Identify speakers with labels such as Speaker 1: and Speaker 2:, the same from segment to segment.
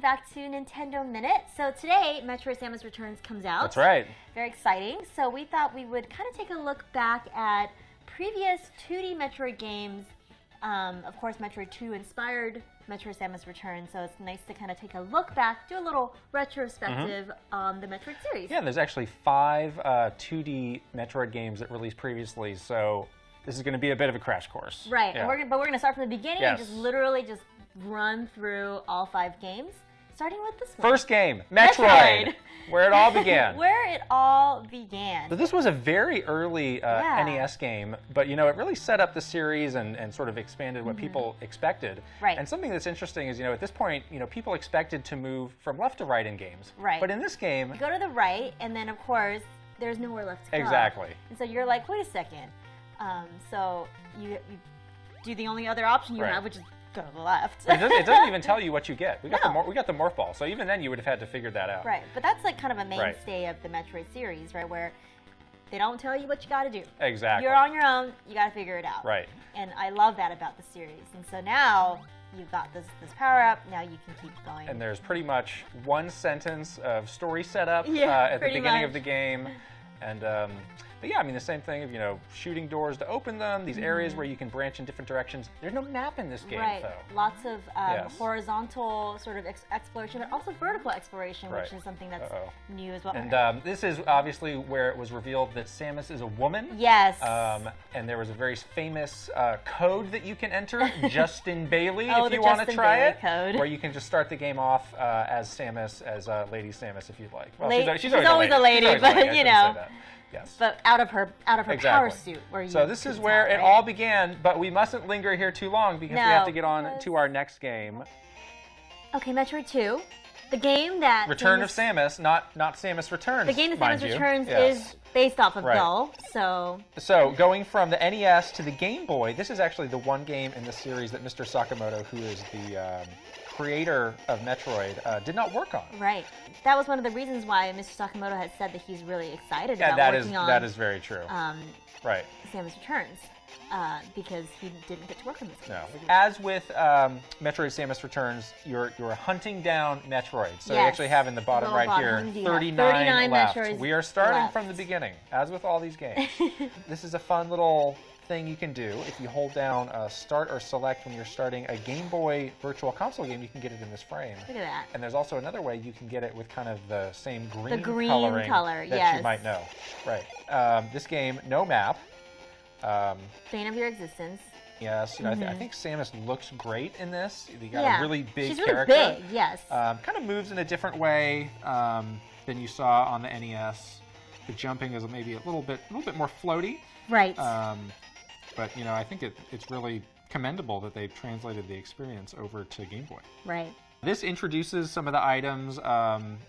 Speaker 1: welcome back to Nintendo Minute. So today, Metroid Samus Returns comes out.
Speaker 2: That's right.
Speaker 1: Very exciting. So we thought we would kind of take a look back at previous 2D Metroid games. Of course, Metroid 2 inspired Metroid Samus Returns, so it's nice to kind of take a look back, do a little retrospective on the Metroid series.
Speaker 2: Yeah, there's actually 5 2D Metroid games that released previously, so this is going to be a bit of a crash course.
Speaker 1: Right,
Speaker 2: yeah.
Speaker 1: but we're going to start from the beginning and just literally just run through all 5 games, starting with this one.
Speaker 2: First game, Metroid. Where it all began.
Speaker 1: Where it all began.
Speaker 2: So this was a very early NES game, but you know, it really set up the series and sort of expanded what people expected.
Speaker 1: Right.
Speaker 2: And something that's interesting is, you know, at this point, you know, people expected to move from left to right in games.
Speaker 1: Right.
Speaker 2: But in this game,
Speaker 1: you go to the right, and then of course, there's nowhere left to go.
Speaker 2: Exactly.
Speaker 1: And so you're like, wait a second. So you do the only other option you have, which is go to the left.
Speaker 2: It doesn't even tell you what you get. We got the morph ball, so even then you would have had to figure that out.
Speaker 1: Right, but that's like kind of a mainstay of the Metroid series, right? Where they don't tell you what you got to do.
Speaker 2: Exactly.
Speaker 1: You're on your own. You got to figure it out.
Speaker 2: Right.
Speaker 1: And I love that about the series. And so now you've got this power up. Now you can keep going.
Speaker 2: And there's pretty much one sentence of story setup at the beginning of the game, and. But yeah, I mean, the same thing of, you know, shooting doors to open them, these areas where you can branch in different directions. There's no map in this game, though.
Speaker 1: Lots of horizontal sort of exploration, but also vertical exploration, which is something that's new as well.
Speaker 2: And this is obviously where it was revealed that Samus is a woman.
Speaker 1: Yes.
Speaker 2: And there was a very famous code that you can enter, Justin Bailey, if you want to try it,
Speaker 1: code.
Speaker 2: Where you can just start the game off as Samus, as Lady Samus, if you'd like. Well, she's
Speaker 1: always a lady, but you know.
Speaker 2: Yes.
Speaker 1: But out of her power suit.
Speaker 2: So this is where it all began, but we mustn't linger here too long because we have to get on to our next game.
Speaker 1: Okay, Metroid 2. The game that...
Speaker 2: Return of Samus, not Samus Returns,
Speaker 1: the game that Samus Returns is based off of Dull, so...
Speaker 2: So, going from the NES to the Game Boy, this is actually the one game in the series that Mr. Sakamoto, who is the creator of Metroid, did not work on.
Speaker 1: Right. That was one of the reasons why Mr. Sakamoto had said that he's really excited about working on...
Speaker 2: that is very true. Right.
Speaker 1: Samus Returns. Because he didn't get to work on this game.
Speaker 2: No. As with Metroid Samus Returns, you're hunting down Metroid. So you actually have in the bottom right here 39 left.
Speaker 1: Metroids
Speaker 2: we are starting from the beginning, as with all these games. This is a fun little thing you can do. If you hold down Start or Select when you're starting a Game Boy Virtual Console game, you can get it in this frame.
Speaker 1: Look at that.
Speaker 2: And there's also another way you can get it with kind of the same green,
Speaker 1: color
Speaker 2: that you might know. Right. This game, no map.
Speaker 1: Bane of your existence.
Speaker 2: Yes, you know, I think Samus looks great in this. You got a really big
Speaker 1: She's
Speaker 2: character.
Speaker 1: Really big, yes.
Speaker 2: Kind of moves in a different way than you saw on the NES. The jumping is maybe a little bit more floaty.
Speaker 1: Right.
Speaker 2: But you know, I think it's really commendable that they've translated the experience over to Game Boy.
Speaker 1: Right.
Speaker 2: This introduces some of the items,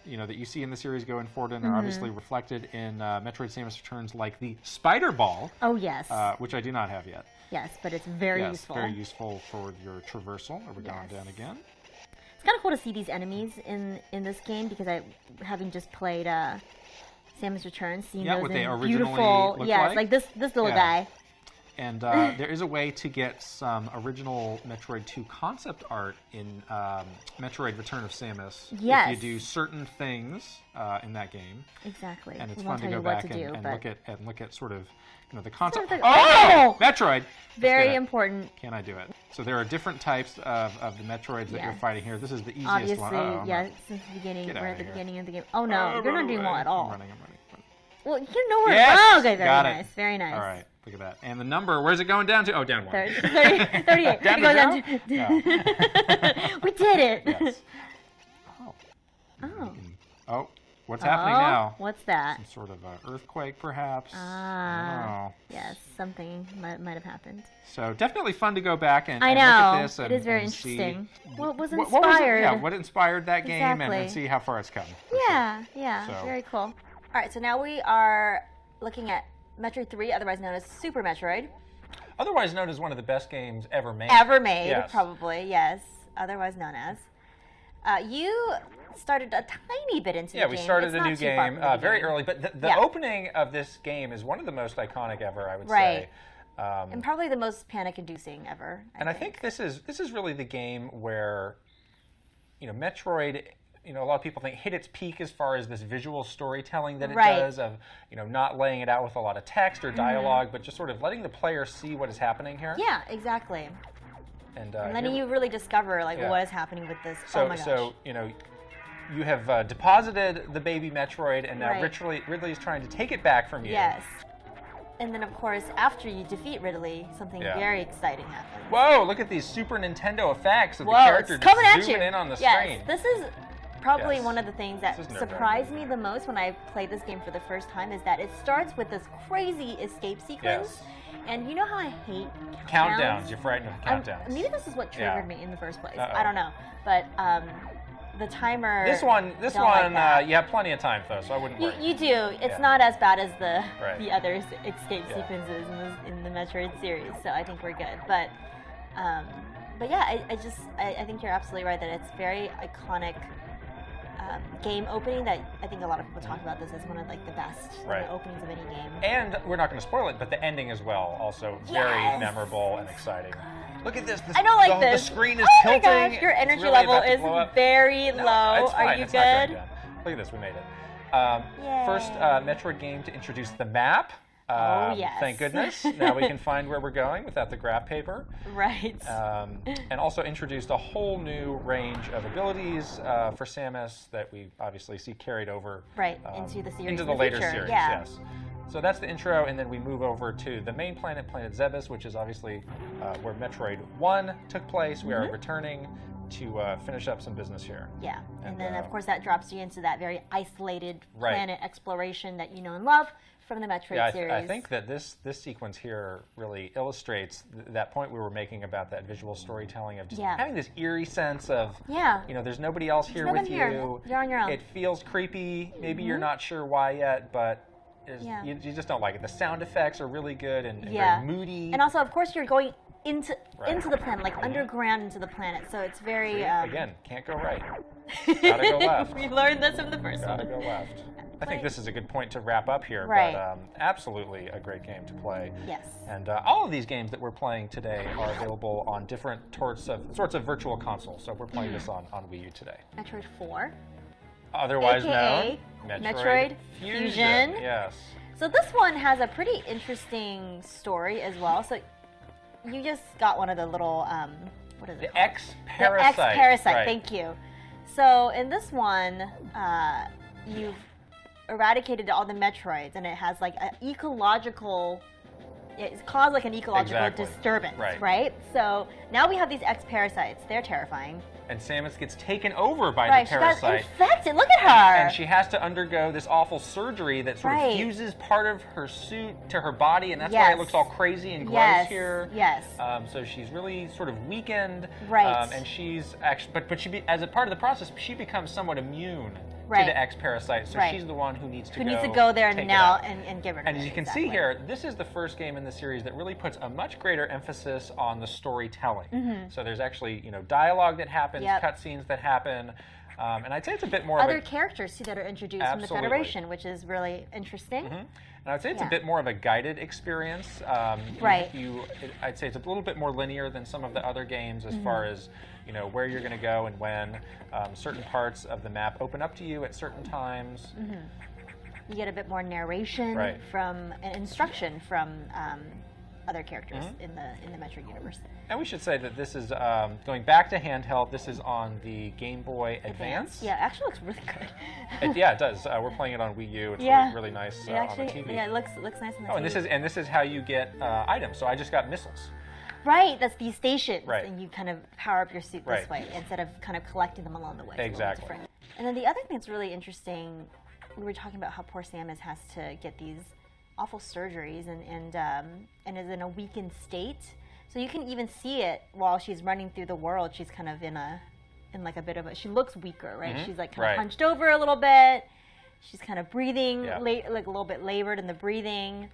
Speaker 2: you know, that you see in the series going forward and are obviously reflected in Metroid Samus Returns, like the Spider Ball.
Speaker 1: Oh, yes.
Speaker 2: Which I do not have yet.
Speaker 1: Yes, but it's very useful.
Speaker 2: Yes, very useful for your traversal. Are we going down again?
Speaker 1: It's kind of cool to see these enemies in this game because having just played Samus Returns, seeing those
Speaker 2: what they originally
Speaker 1: beautiful,
Speaker 2: look
Speaker 1: like this little guy.
Speaker 2: And there is a way to get some original Metroid 2 concept art in Metroid Return of Samus.
Speaker 1: Yes.
Speaker 2: If you do certain things in that game.
Speaker 1: Exactly.
Speaker 2: And it's fun to go back and look at sort of, you know, the concept. Metroid!
Speaker 1: Very important.
Speaker 2: Can I do it? So there are different types of the Metroids that you're fighting here. This is the easiest one.
Speaker 1: Obviously, since the beginning. We're at the beginning of the game. Oh no, you're not doing well at all.
Speaker 2: I'm running.
Speaker 1: Well, you know where.
Speaker 2: Yes!
Speaker 1: Oh, okay, very
Speaker 2: Got
Speaker 1: nice.
Speaker 2: it.
Speaker 1: Very nice.
Speaker 2: All right. Look at that. And the number, where's it going down to? Oh, down 1.
Speaker 1: 38.
Speaker 2: Down to 0?
Speaker 1: We did it.
Speaker 2: Yes. Oh, what's happening now?
Speaker 1: What's that?
Speaker 2: Some sort of earthquake, perhaps.
Speaker 1: Yes, something might have happened.
Speaker 2: So definitely fun to go back and
Speaker 1: look
Speaker 2: at this.
Speaker 1: It is very interesting. What was
Speaker 2: inspired? What inspired that game and see how far it's come.
Speaker 1: Yeah, very cool. All right, so now we are looking at Metroid 3, otherwise known as Super Metroid.
Speaker 2: Otherwise known as one of the best games ever made.
Speaker 1: Probably, yes. Otherwise known as. You started a tiny bit into the game.
Speaker 2: Yeah, we started a new game very early, but the opening of this game is one of the most iconic ever, I would say.
Speaker 1: And probably the most panic-inducing ever.
Speaker 2: I think this is really the game where Metroid, a lot of people think hit its peak as far as this visual storytelling that it does of, not laying it out with a lot of text or dialogue, but just sort of letting the player see what is happening here.
Speaker 1: Yeah, exactly.
Speaker 2: And
Speaker 1: letting you really discover what is happening with this.
Speaker 2: So,
Speaker 1: oh my gosh.
Speaker 2: So, you have deposited the baby Metroid, and now Ridley is trying to take it back from you.
Speaker 1: Yes. And then, of course, after you defeat Ridley, something very exciting happens.
Speaker 2: Whoa, look at these Super Nintendo effects of the character just zooming in on the screen.
Speaker 1: This is probably one of the things that surprised me the most when I played this game for the first time, is that it starts with this crazy escape sequence.
Speaker 2: Yes.
Speaker 1: And you know how I hate
Speaker 2: countdowns? You're frightened of countdowns.
Speaker 1: Maybe this is what triggered me in the first place. I don't know. But the timer.
Speaker 2: This one, you have plenty of time though, so I wouldn't worry.
Speaker 1: You do. It's not as bad as the other escape sequences in the Metroid series, so I think we're good. But yeah, I think you're absolutely right that it's very iconic game opening that I think a lot of people talk about this as one of the best openings of any game.
Speaker 2: And we're not going to spoil it, but the ending as well, also very memorable and exciting. Look at this.
Speaker 1: I don't like this.
Speaker 2: The screen is
Speaker 1: Oh
Speaker 2: tilting.
Speaker 1: my gosh, your energy level is very low. Are you good?
Speaker 2: Look at this, we made it. First Metroid game to introduce the map.
Speaker 1: Yes.
Speaker 2: Thank goodness. Now we can find where we're going without the graph paper.
Speaker 1: Right.
Speaker 2: And also introduced a whole new range of abilities for Samus that we obviously see carried over
Speaker 1: into the series.
Speaker 2: Into the later series, yes. So that's the intro, and then we move over to the main planet, Planet Zebes, which is obviously where Metroid 1 took place. We are returning to finish up some business here.
Speaker 1: Yeah, and then of course that drops you into that very isolated planet exploration that you know and love from the Metroid series.
Speaker 2: I think that this sequence here really illustrates that point we were making about that visual storytelling of just having this eerie sense of, there's nobody else here with you.
Speaker 1: You're on your own.
Speaker 2: It feels creepy. Maybe you're not sure why yet, but you just don't like it. The sound effects are really good and very moody.
Speaker 1: And also, of course, you're going into the planet, underground into the planet. So it's very...
Speaker 2: Again, can't go right. Gotta go left.
Speaker 1: We learned this from the first one.
Speaker 2: Gotta go left. I think this is a good point to wrap up here, but absolutely a great game to play.
Speaker 1: Yes.
Speaker 2: And all of these games that we're playing today are available on different sorts of virtual consoles. So we're playing this on Wii U today.
Speaker 1: Metroid 4.
Speaker 2: Otherwise
Speaker 1: AKA
Speaker 2: known
Speaker 1: Metroid Fusion.
Speaker 2: Yes.
Speaker 1: So this one has a pretty interesting story as well. So you just got one of the little, what is it
Speaker 2: called? X-Parasite.
Speaker 1: The X-Parasite, thank you. So in this one, you've eradicated all the Metroids, and it has it's caused an ecological disturbance, right? So now we have these X-Parasites. They're terrifying.
Speaker 2: And Samus gets taken over by the parasite.
Speaker 1: She got infected. Look at her.
Speaker 2: And she has to undergo this awful surgery that sort of fuses part of her suit to her body, and that's why it looks all crazy and gross here.
Speaker 1: Yes.
Speaker 2: So she's really sort of weakened.
Speaker 1: Right.
Speaker 2: And she's actually, but as a part of the process, she becomes somewhat immune to the X-Parasite. So she's the one who needs to
Speaker 1: go there now and give her.
Speaker 2: And as you can see here, this is the first game in the series that really puts a much greater emphasis on the storytelling. So there's actually dialogue that happens, cutscenes that happen. And I'd say it's a bit more
Speaker 1: other characters too that are introduced from the Federation, which is really interesting.
Speaker 2: And I'd say it's a bit more of a guided experience.
Speaker 1: Right.
Speaker 2: I'd say it's a little bit more linear than some of the other games as far as where you're going to go and when. Certain parts of the map open up to you at certain times.
Speaker 1: You get a bit more narration from and instruction from other characters in the Metroid universe.
Speaker 2: And we should say that this is going back to handheld. This is on the Game Boy Advance.
Speaker 1: Yeah, it actually looks really good.
Speaker 2: It does. We're playing it on Wii U. It's really nice on the TV.
Speaker 1: Yeah, it looks nice on the TV.
Speaker 2: And this is how you get items. So I just got missiles.
Speaker 1: Right, that's these stations, and you kind of power up your suit this way instead of kind of collecting them along the way.
Speaker 2: Exactly.
Speaker 1: And then the other thing that's really interesting, we were talking about how poor Samus has to get these awful surgeries and is in a weakened state. So you can even see it while she's running through the world. She's kind of in a bit of she looks weaker, right? She's kind of hunched over a little bit. She's kind of breathing, a little bit labored in the breathing.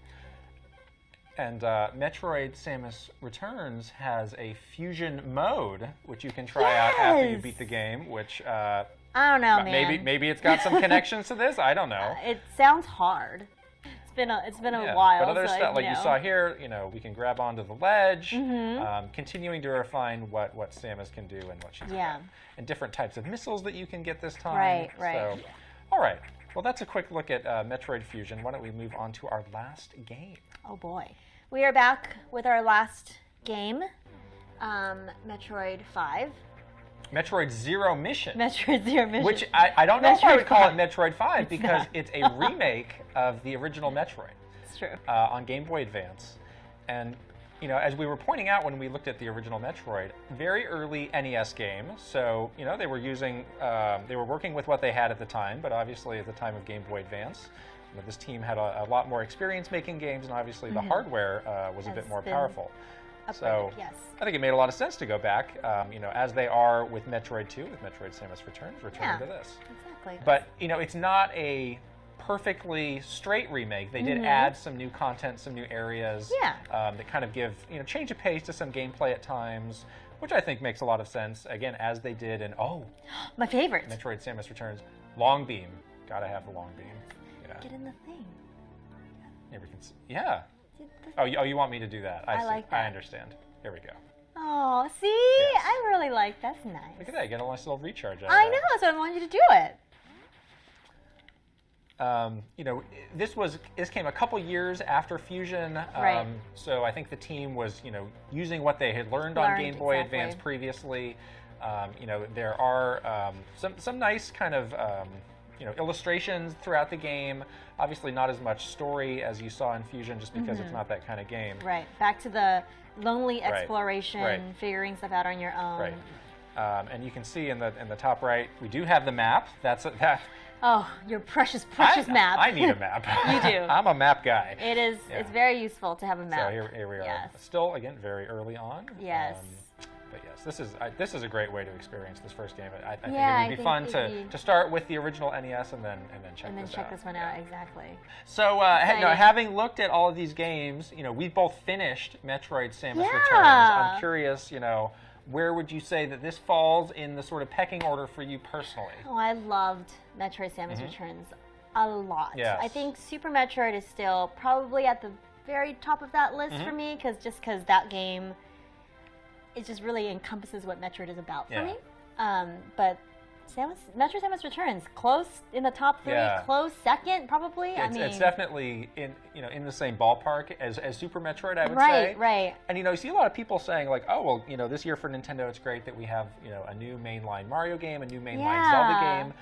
Speaker 2: And Metroid Samus Returns has a fusion mode, which you can try out after you beat the game, which...
Speaker 1: I don't know, man.
Speaker 2: Maybe it's got some connections to this. I don't know.
Speaker 1: It sounds hard. It's been a while.
Speaker 2: But other
Speaker 1: so
Speaker 2: stuff, like
Speaker 1: you
Speaker 2: you saw here, we can grab onto the ledge, continuing to refine what Samus can do and what she's got. And different types of missiles that you can get this time.
Speaker 1: Right.
Speaker 2: So, all right. Well, that's a quick look at Metroid Fusion. Why don't we move on to our last game?
Speaker 1: Oh boy. We are back with our last game, Metroid 5.
Speaker 2: Metroid Zero Mission.
Speaker 1: Metroid Zero Mission.
Speaker 2: Which I don't know if I would call it
Speaker 1: Metroid
Speaker 2: Metroid 5 because it's a remake of the original Metroid.
Speaker 1: It's true.
Speaker 2: On Game Boy Advance. And, as we were pointing out when we looked at the original Metroid, very early NES game. So, they were they were working with what they had at the time, but obviously at the time of Game Boy Advance, this team had a lot more experience making games, and obviously the hardware was a bit more powerful. So I think it made a lot of sense to go back, as they are with Metroid 2, with Metroid Samus Returns, returning to this.
Speaker 1: Exactly.
Speaker 2: But, it's not a perfectly straight remake. They did add some new content, some new areas that kind of give, change of pace to some gameplay at times, which I think makes a lot of sense, again, as they did in,
Speaker 1: my favorite.
Speaker 2: Metroid Samus Returns, Long Beam. Gotta have the Long Beam. Yeah.
Speaker 1: Get in the thing.
Speaker 2: Here we can see. Yeah. Oh, you want me to do that? I see.
Speaker 1: like that.
Speaker 2: I understand. Here we go.
Speaker 1: Oh, see?
Speaker 2: Yes.
Speaker 1: I really like that's nice.
Speaker 2: Look at that. You get a nice little recharge out of
Speaker 1: I
Speaker 2: that.
Speaker 1: know, so I want you to do it.
Speaker 2: This came a couple years after Fusion,
Speaker 1: Right.
Speaker 2: so I think the team was, using what they had learned on Game Boy Advance previously. There are some nice kind of illustrations throughout the game. Obviously, not as much story as you saw in Fusion, just because it's not that kind of game.
Speaker 1: Right. Back to the lonely exploration,
Speaker 2: Right.
Speaker 1: figuring stuff out on your own.
Speaker 2: Right. And you can see in the top right, we do have the map. That.
Speaker 1: Oh, your precious map.
Speaker 2: I need a map.
Speaker 1: You do.
Speaker 2: I'm a map guy.
Speaker 1: It is. Yeah. It's very useful to have a map.
Speaker 2: So here we are.
Speaker 1: Yes.
Speaker 2: Still, again, very early on.
Speaker 1: Yes.
Speaker 2: But yes, this is a great way to experience this first game. I think
Speaker 1: Yeah,
Speaker 2: it would be fun to start with the original NES and then check this out.
Speaker 1: check this one out, exactly.
Speaker 2: So having looked at all of these games, we both finished Metroid Samus Returns. I'm curious, where would you say that this falls in the sort of pecking order for you personally?
Speaker 1: Oh, I loved Metroid Samus Returns a lot.
Speaker 2: Yes.
Speaker 1: I think Super Metroid is still probably at the very top of that list for me, because that game, it just really encompasses what Metroid is about for me. But Metroid Samus Returns, close in the top 3, close second probably.
Speaker 2: It's definitely in the same ballpark as Super Metroid, I would say.
Speaker 1: Right.
Speaker 2: And you see a lot of people saying like, oh well, this year for Nintendo, it's great that we have a new mainline Mario game, a new mainline Zelda game.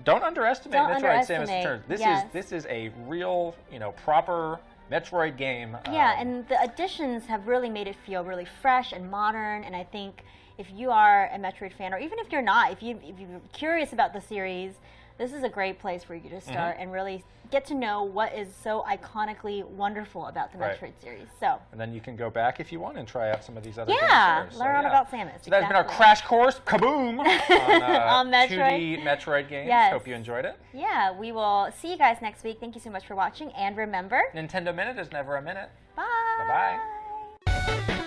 Speaker 2: Don't underestimate Metroid Samus Returns. This is a real proper Metroid game.
Speaker 1: And the additions have really made it feel really fresh and modern, and I think if you are a Metroid fan, or even if you're not, if you're curious about the series, this is a great place for you to start and really get to know what is so iconically wonderful about the Metroid series.
Speaker 2: And then you can go back if you want and try out some of these other games.
Speaker 1: Learn about Samus.
Speaker 2: So that's been our crash course, kaboom,
Speaker 1: on Metroid.
Speaker 2: 2D Metroid games.
Speaker 1: Yes.
Speaker 2: Hope you enjoyed it.
Speaker 1: Yeah, we will see you guys next week. Thank you so much for watching, and remember,
Speaker 2: Nintendo Minute is never a minute.
Speaker 1: Bye.
Speaker 2: Bye-bye.